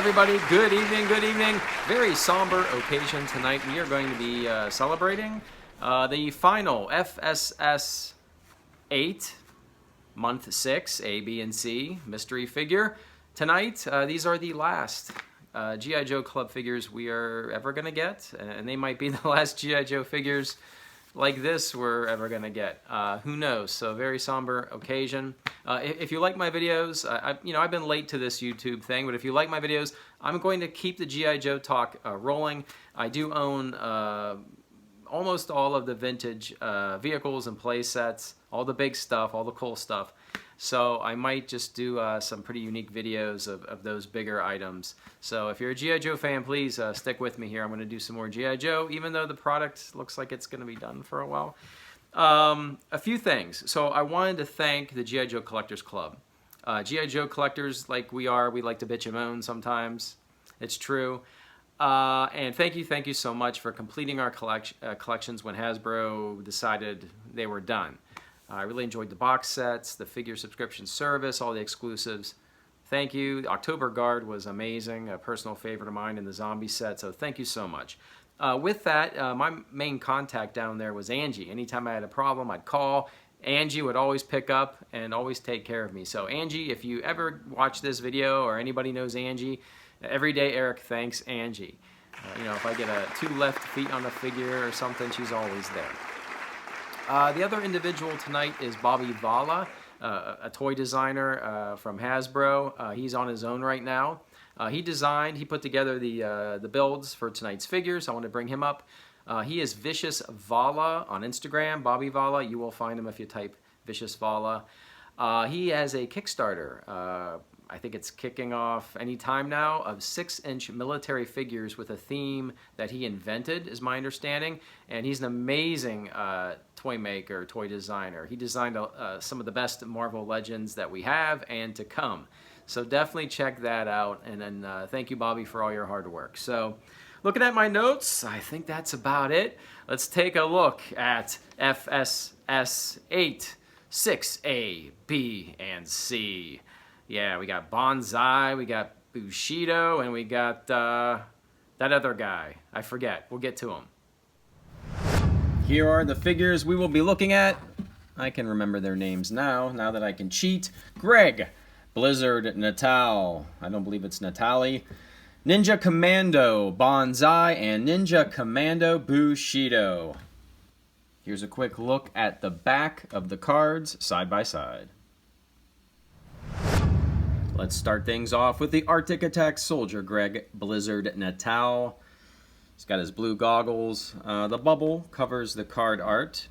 everybody. Good evening, good evening. Very somber occasion tonight. We are going to be celebrating the final FSS 8, month 6, A, B, and C mystery figure. Tonight, these are the last G.I. Joe Club figures we are ever going to get, and they might be the last G.I. Joe figures like this we're ever going to get. Who knows? So very somber occasion. If you like my videos, I've been late to this YouTube thing, but if you like my videos, I'm going to keep the G.I. Joe talk rolling. I do own almost all of the vintage vehicles and play sets, all the big stuff, all the cool stuff. So I might just do some pretty unique videos of those bigger items. So if you're a G.I. Joe fan, please stick with me here. I'm going to do some more G.I. Joe, even though the product looks like it's going to be done for a while. A few things. So I wanted to thank the G.I. Joe Collectors Club. G.I. Joe collectors like we are, we like to bitch and moan sometimes. It's true. And thank you so much for completing our collections when Hasbro decided they were done. I really enjoyed the box sets, the figure subscription service, all the exclusives. Thank you. The October Guard was amazing, a personal favorite of mine in the zombie set, so thank you so much. With that, my main contact down there was Angie. Anytime I had a problem, I'd call. Angie would always pick up and always take care of me. So Angie, if you ever watch this video or anybody knows Angie, every day Eric thanks Angie. If I get 2 left feet on a figure or something, she's always there. The other individual tonight is Bobby Valla, a toy designer from Hasbro. He's on his own right now. He put together the builds for tonight's figures. I want to bring him up. He is Vicious Valla on Instagram, Bobby Valla. You will find him if you type Vicious Valla. He has a Kickstarter. I think it's kicking off any time now, of 6-inch military figures with a theme that he invented, is my understanding. And he's an amazing toy maker, toy designer. He designed some of the best Marvel Legends that we have and to come. So definitely check that out. And then thank you, Bobby, for all your hard work. So looking at my notes, I think that's about it. Let's take a look at FSS 8, 6A, B, and C. Yeah, we got Bonzai, we got Bushido, and we got that other guy. I forget. We'll get to him. Here are the figures we will be looking at. I can remember their names now that I can cheat. Greg, Blizzard, Natal. I don't believe it's Natali. Ninja Commando, Bonzai, and Ninja Commando Bushido. Here's a quick look at the back of the cards side by side. Let's start things off with the Arctic Attack Soldier, Greg Blizzard Natal. He's got his blue goggles. The bubble covers the card art,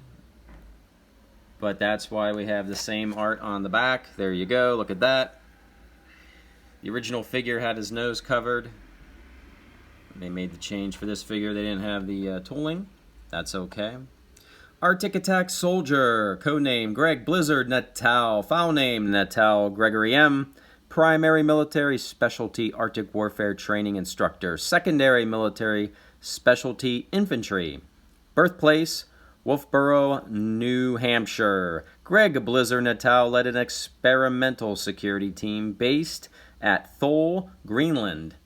but that's why we have the same art on the back. There you go, look at that. The original figure had his nose covered. They made the change for this figure. They didn't have the tooling. That's okay. Arctic Attack Soldier, codename Greg Blizzard Natal, file name Natal Gregory M. Primary military specialty Arctic warfare training instructor. Secondary military specialty infantry. Birthplace Wolfboro, New Hampshire. Greg Blizzard Natal led an experimental security team based at Thule, Greenland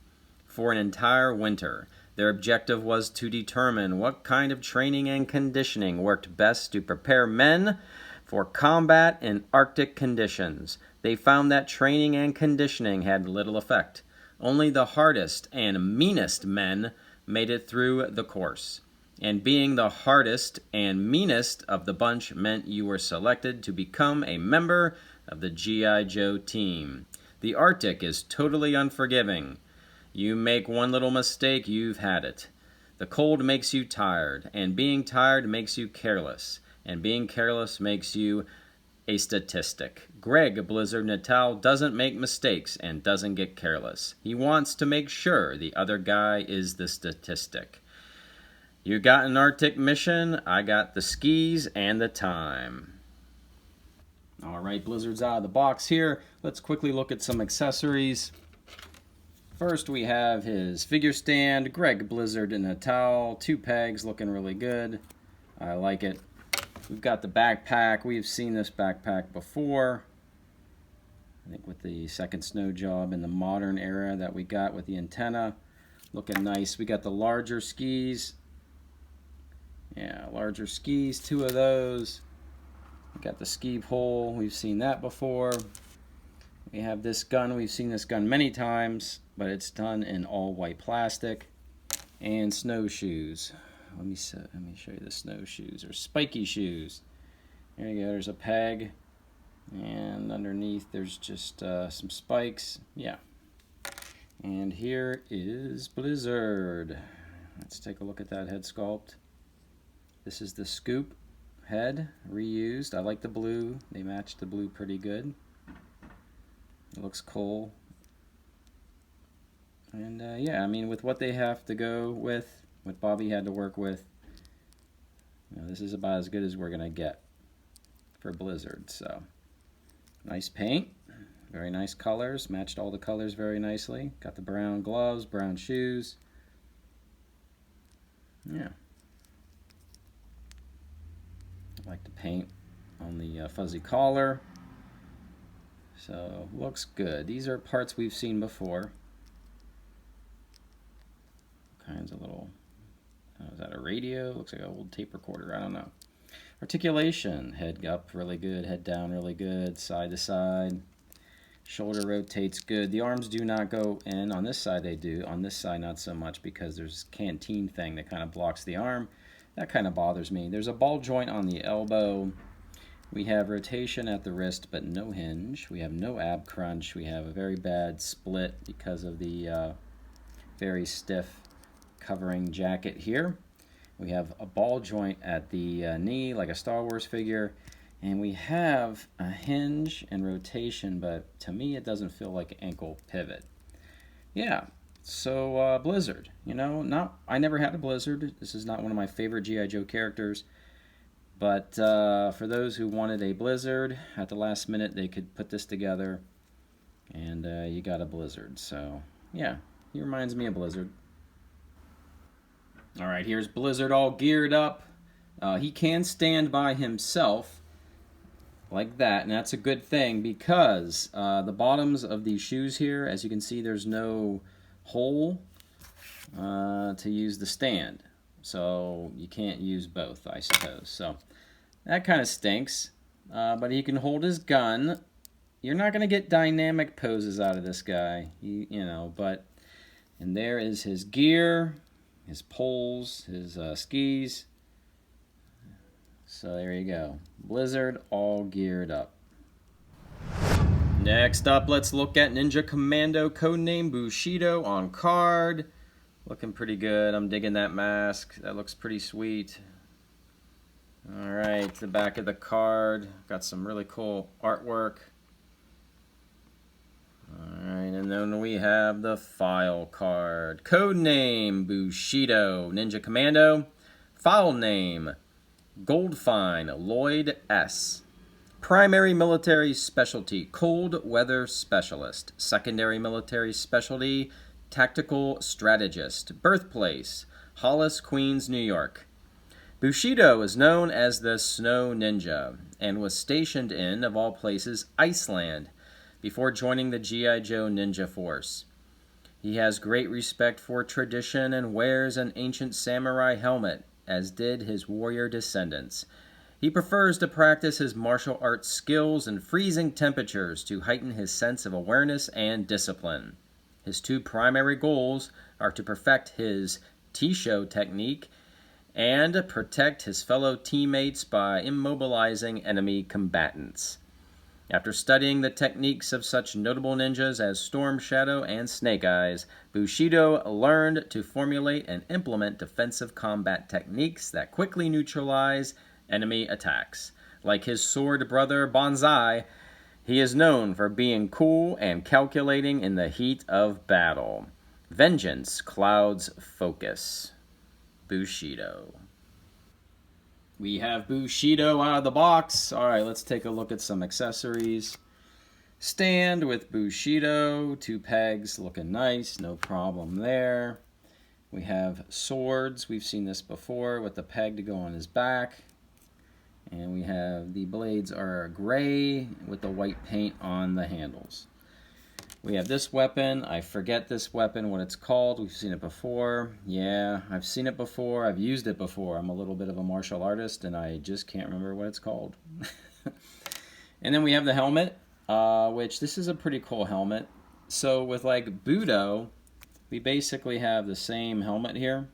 for an entire winter. Their objective was to determine what kind of training and conditioning worked best to prepare men for combat in Arctic conditions. They found that training and conditioning had little effect. Only the hardest and meanest men made it through the course. And being the hardest and meanest of the bunch meant you were selected to become a member of the G.I. Joe team. The Arctic is totally unforgiving. You make one little mistake, you've had it. The cold makes you tired, and being tired makes you careless, and being careless makes you a statistic. Greg Blizzard Natal doesn't make mistakes and doesn't get careless. He wants to make sure the other guy is the statistic. You got an Arctic mission, I got the skis and the time. Alright, Blizzard's out of the box here. Let's quickly look at some accessories. First we have his figure stand, Greg Blizzard Natal, 2 pegs, looking really good. I like it. We've got the backpack. We've seen this backpack before. I think with the second snow job in the modern era that we got with the antenna. Looking nice. We got the larger skis. Yeah, larger skis, 2 of those. We got the ski pole. We've seen that before. We have this gun. We've seen this gun many times, but it's done in all white plastic. And snowshoes. Let me show you the snowshoes, or spiky shoes. There you go. There's a peg, and underneath there's just some spikes. Yeah. And here is Blizzard. Let's take a look at that head sculpt. This is the scoop head, reused. I like the blue. They match the blue pretty good. It looks cool. And yeah, I mean, with what they have to go with, what Bobby had to work with, you know, this is about as good as we're going to get for Blizzard. So, nice paint. Very nice colors. Matched all the colors very nicely. Got the brown gloves, brown shoes. Yeah. I like the paint on the fuzzy collar. So, looks good. These are parts we've seen before. Kinds of little, is that a radio? Looks like an old tape recorder. I don't know. Articulation. Head up really good. Head down really good. Side to side. Shoulder rotates good. The arms do not go in. On this side they do. On this side not so much, because there's a canteen thing that kind of blocks the arm. That kind of bothers me. There's a ball joint on the elbow. We have rotation at the wrist, but no hinge. We have no ab crunch. We have a very bad split because of the very stiff covering jacket here. We have a ball joint at the knee, like a Star Wars figure. And we have a hinge and rotation, but to me it doesn't feel like an ankle pivot. Yeah, so Blizzard, you know, I never had a Blizzard. This is not one of my favorite G.I. Joe characters. But for those who wanted a Blizzard, at the last minute they could put this together, and you got a Blizzard. So, yeah, he reminds me of Blizzard. Alright, here's Blizzard all geared up. He can stand by himself, like that, and that's a good thing, because the bottoms of these shoes here, as you can see, there's no hole to use the stand. So you can't use both, I suppose. So that kind of stinks. But he can hold his gun. You're not going to get dynamic poses out of this guy, you know, but... And there is his gear, his poles, his skis. So there you go. Blizzard all geared up. Next up, let's look at Ninja Commando, codename Bushido, on card. Looking pretty good. I'm digging that mask. That looks pretty sweet. Alright, the back of the card. Got some really cool artwork. Alright, and then we have the file card. Codename Bushido, Ninja Commando. File name Goldfine Lloyd S. Primary military specialty, cold weather specialist. Secondary military specialty, tactical strategist. Birthplace, Hollis, Queens, New York. Bushido is known as the Snow Ninja and was stationed in, of all places, Iceland before joining the G.I. Joe Ninja Force. He has great respect for tradition and wears an ancient samurai helmet, as did his warrior descendants. He prefers to practice his martial arts skills in freezing temperatures to heighten his sense of awareness and discipline. His 2 primary goals are to perfect his T-show technique and protect his fellow teammates by immobilizing enemy combatants. After studying the techniques of such notable ninjas as Storm Shadow and Snake Eyes, Bushido learned to formulate and implement defensive combat techniques that quickly neutralize enemy attacks. Like his sword brother Bonzai, he is known for being cool and calculating in the heat of battle. Vengeance clouds focus. Bushido. We have Bushido out of the box. Alright, let's take a look at some accessories. Stand with Bushido, 2 pegs, looking nice, no problem there. We have swords, we've seen this before, with the peg to go on his back. And we have the blades are gray with the white paint on the handles. We have this weapon. I forget this weapon, what it's called. We've seen it before. Yeah, I've seen it before. I've used it before. I'm a little bit of a martial artist, and I just can't remember what it's called. And then we have the helmet, which this is a pretty cool helmet. So with like Bushido, we basically have the same helmet here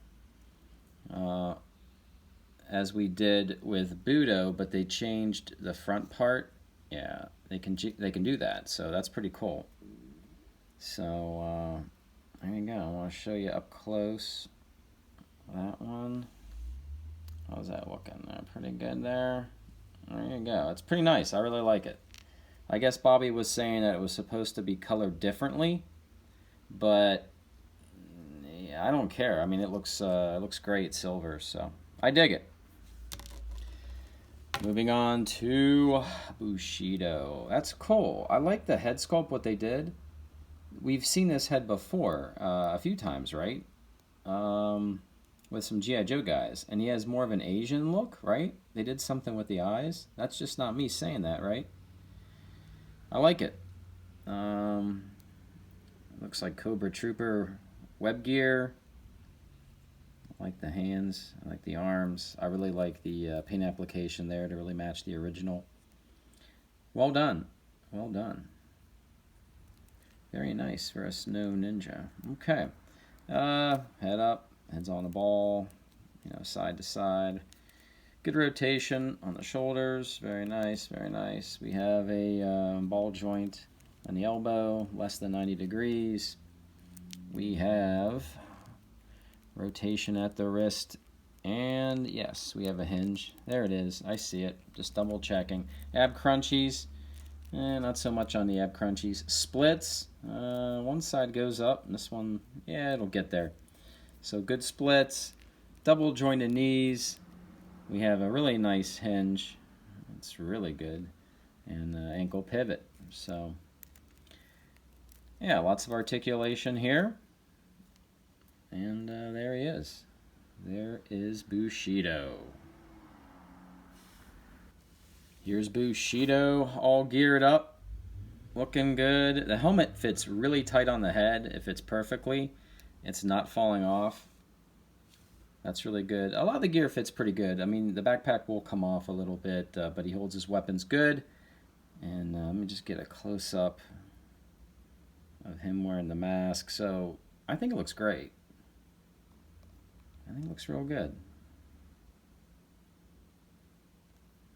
as we did with Bushido, but they changed the front part. Yeah, they can do that, so that's pretty cool. So there you go. I want to show you up close that one. How's that looking there? Pretty good there. There you go. It's pretty nice. I really like it. I guess Bobby was saying that it was supposed to be colored differently, but yeah, I don't care. I mean, it looks great silver, so I dig it. Moving on to Bushido. That's cool. I like the head sculpt, what they did. We've seen this head before a few times, right? With some G.I. Joe guys. And he has more of an Asian look, right? They did something with the eyes. That's just not me saying that, right? I like it. Looks like Cobra Trooper web gear. I like the hands. I like the arms. I really like the paint application there to really match the original. Well done. Well done. Very nice for a snow ninja. Okay. Head up. Head's on the ball. You know, side to side. Good rotation on the shoulders. Very nice. Very nice. We have a ball joint on the elbow. Less than 90 degrees. We have rotation at the wrist. And yes, we have a hinge. There it is. I see it. Just double checking. Ab crunchies. Not so much on the ab crunchies. Splits. One side goes up. And this one, yeah, it'll get there. So good splits. Double jointed knees. We have a really nice hinge. It's really good. And ankle pivot. So, yeah, lots of articulation here. And there he is. There is Bushido. Here's Bushido all geared up. Looking good. The helmet fits really tight on the head. It fits perfectly. It's not falling off. That's really good. A lot of the gear fits pretty good. I mean, the backpack will come off a little bit, but he holds his weapons good. And let me just get a close-up of him wearing the mask. So I think it looks great. I think it looks real good.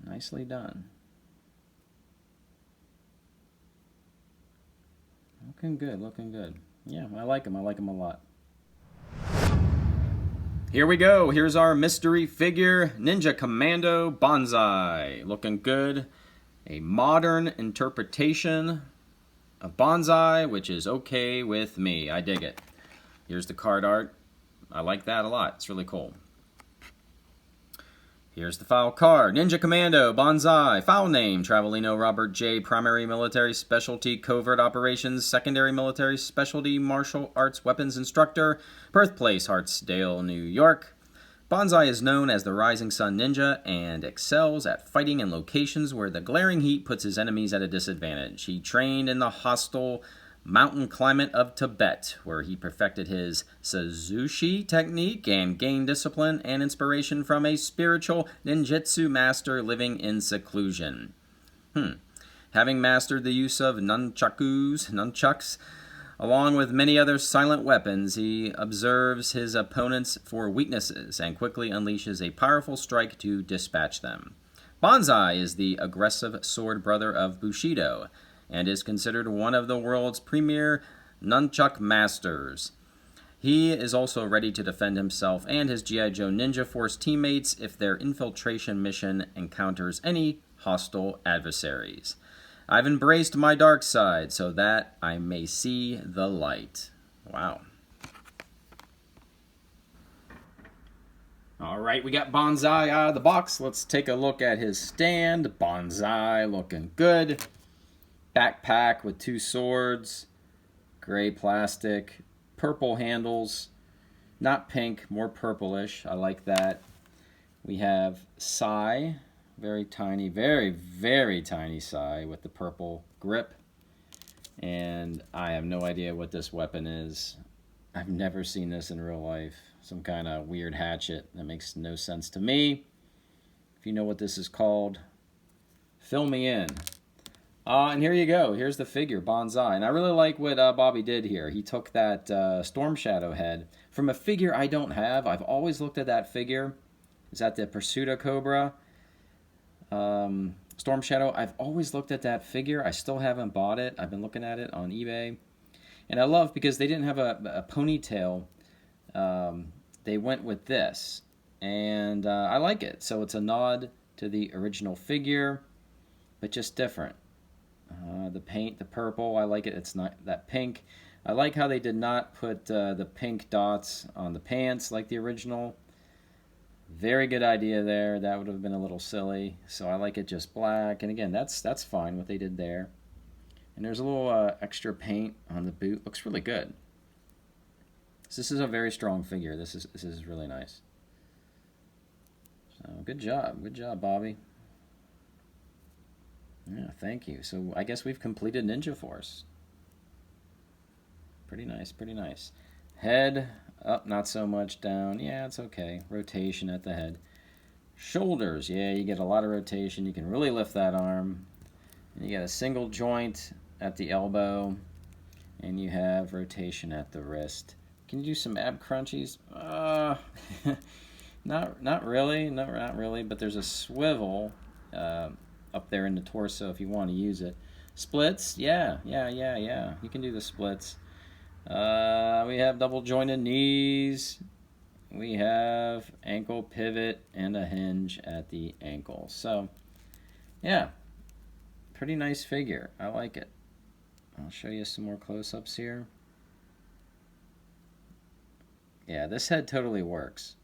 Nicely done. Looking good, looking good. Yeah, I like him. I like him a lot. Here we go. Here's our mystery figure, Ninja Commando Bonzai. Looking good. A modern interpretation of Bonzai, which is okay with me. I dig it. Here's the card art. I like that a lot. It's really cool. Here's the file card. Ninja Commando, Bonzai, file name, Travelino Robert J. Primary Military Specialty Covert Operations, Secondary Military Specialty Martial Arts Weapons Instructor, birthplace Hartsdale, New York. Bonzai is known as the Rising Sun Ninja and excels at fighting in locations where the glaring heat puts his enemies at a disadvantage. He trained in the hostile mountain climate of Tibet, where he perfected his Suzushi technique and gained discipline and inspiration from a spiritual ninjutsu master living in seclusion. Having mastered the use of nunchucks, along with many other silent weapons, he observes his opponents for weaknesses and quickly unleashes a powerful strike to dispatch them. Bonzai is the aggressive sword brother of Bushido, and is considered one of the world's premier nunchuck masters. He is also ready to defend himself and his G.I. Joe Ninja Force teammates if their infiltration mission encounters any hostile adversaries. I've embraced my dark side so that I may see the light. Wow. All right, we got Bonzai out of the box. Let's take a look at his stand. Bonzai looking good. Backpack with two swords, gray plastic, purple handles, not pink, more purplish. I like that. We have Sai Very tiny, very, very tiny Sai with the purple grip. And I have no idea what this weapon is. I've never seen this in real life. Some kind of weird hatchet that makes no sense to me. If you know what this is called, fill me in. And here you go. Here's the figure, Banzai. And I really like what Bobby did here. He took that Storm Shadow head from a figure I don't have. I've always looked at that figure. Is that the Bushido Cobra? Storm Shadow. I've always looked at that figure. I still haven't bought it. I've been looking at it on eBay. And I love because they didn't have a ponytail. They went with this. And I like it. So it's a nod to the original figure, but just different. The paint, the purple, I like it. It's not that pink. I like how they did not put the pink dots on the pants like the original. Very good idea there. That would have been a little silly. So I like it just black. And again, that's fine what they did there. And there's a little extra paint on the boot. Looks really good. So this is a very strong figure. This is really nice. So good job, Bobby. Yeah, thank you. So I guess we've completed Ninja Force. Pretty nice, pretty nice. Head up, not so much down. Yeah, it's okay. Rotation at the head. Shoulders, yeah, you get a lot of rotation. You can really lift that arm. And you get a single joint at the elbow. And you have rotation at the wrist. Can you do some ab crunchies? Not really, but there's a swivel up there in the torso if you want to use it. Splits, yeah. You can do the splits. We have double jointed knees. We have ankle pivot and a hinge at the ankle. So, yeah, pretty nice figure. I like it. I'll show you some more close-ups here. Yeah, this head totally works.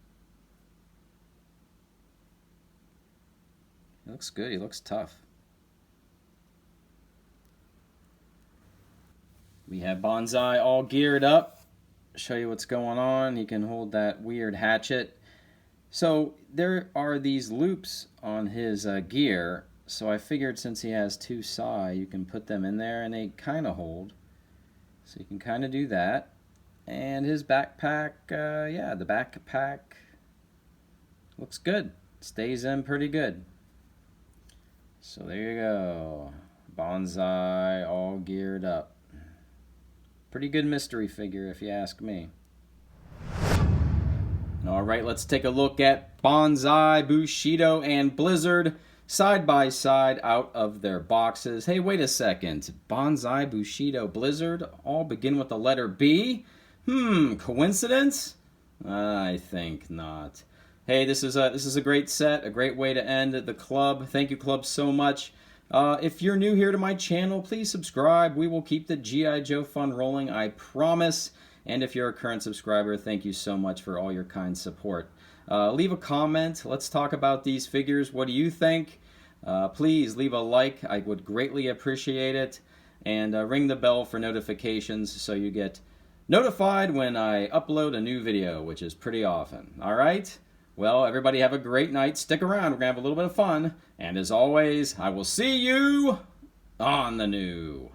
He looks good. He looks tough. We have Bonzai all geared up. Show you what's going on. He can hold that weird hatchet. So there are these loops on his gear. So I figured since he has two Sai, you can put them in there and they kind of hold. So you can kind of do that. And his backpack, yeah, the backpack looks good. Stays in pretty good. So there you go. Bonzai all geared up. Pretty good mystery figure if you ask me. Alright, let's take a look at Banzai, Bushido, and Blizzard side by side out of their boxes. Hey, wait a second. Banzai, Bushido, Blizzard all begin with the letter B? Coincidence? I think not. Hey, this is a great set, a great way to end the club. Thank you, club, so much. If you're new here to my channel, please subscribe. We will keep the G.I. Joe fun rolling, I promise. And if you're a current subscriber, thank you so much for all your kind support. Leave a comment. Let's talk about these figures. What do you think? Please leave a like. I would greatly appreciate it. And ring the bell for notifications so you get notified when I upload a new video, which is pretty often. All right? Well, everybody have a great night. Stick around. We're going to have a little bit of fun. And as always, I will see you on the new.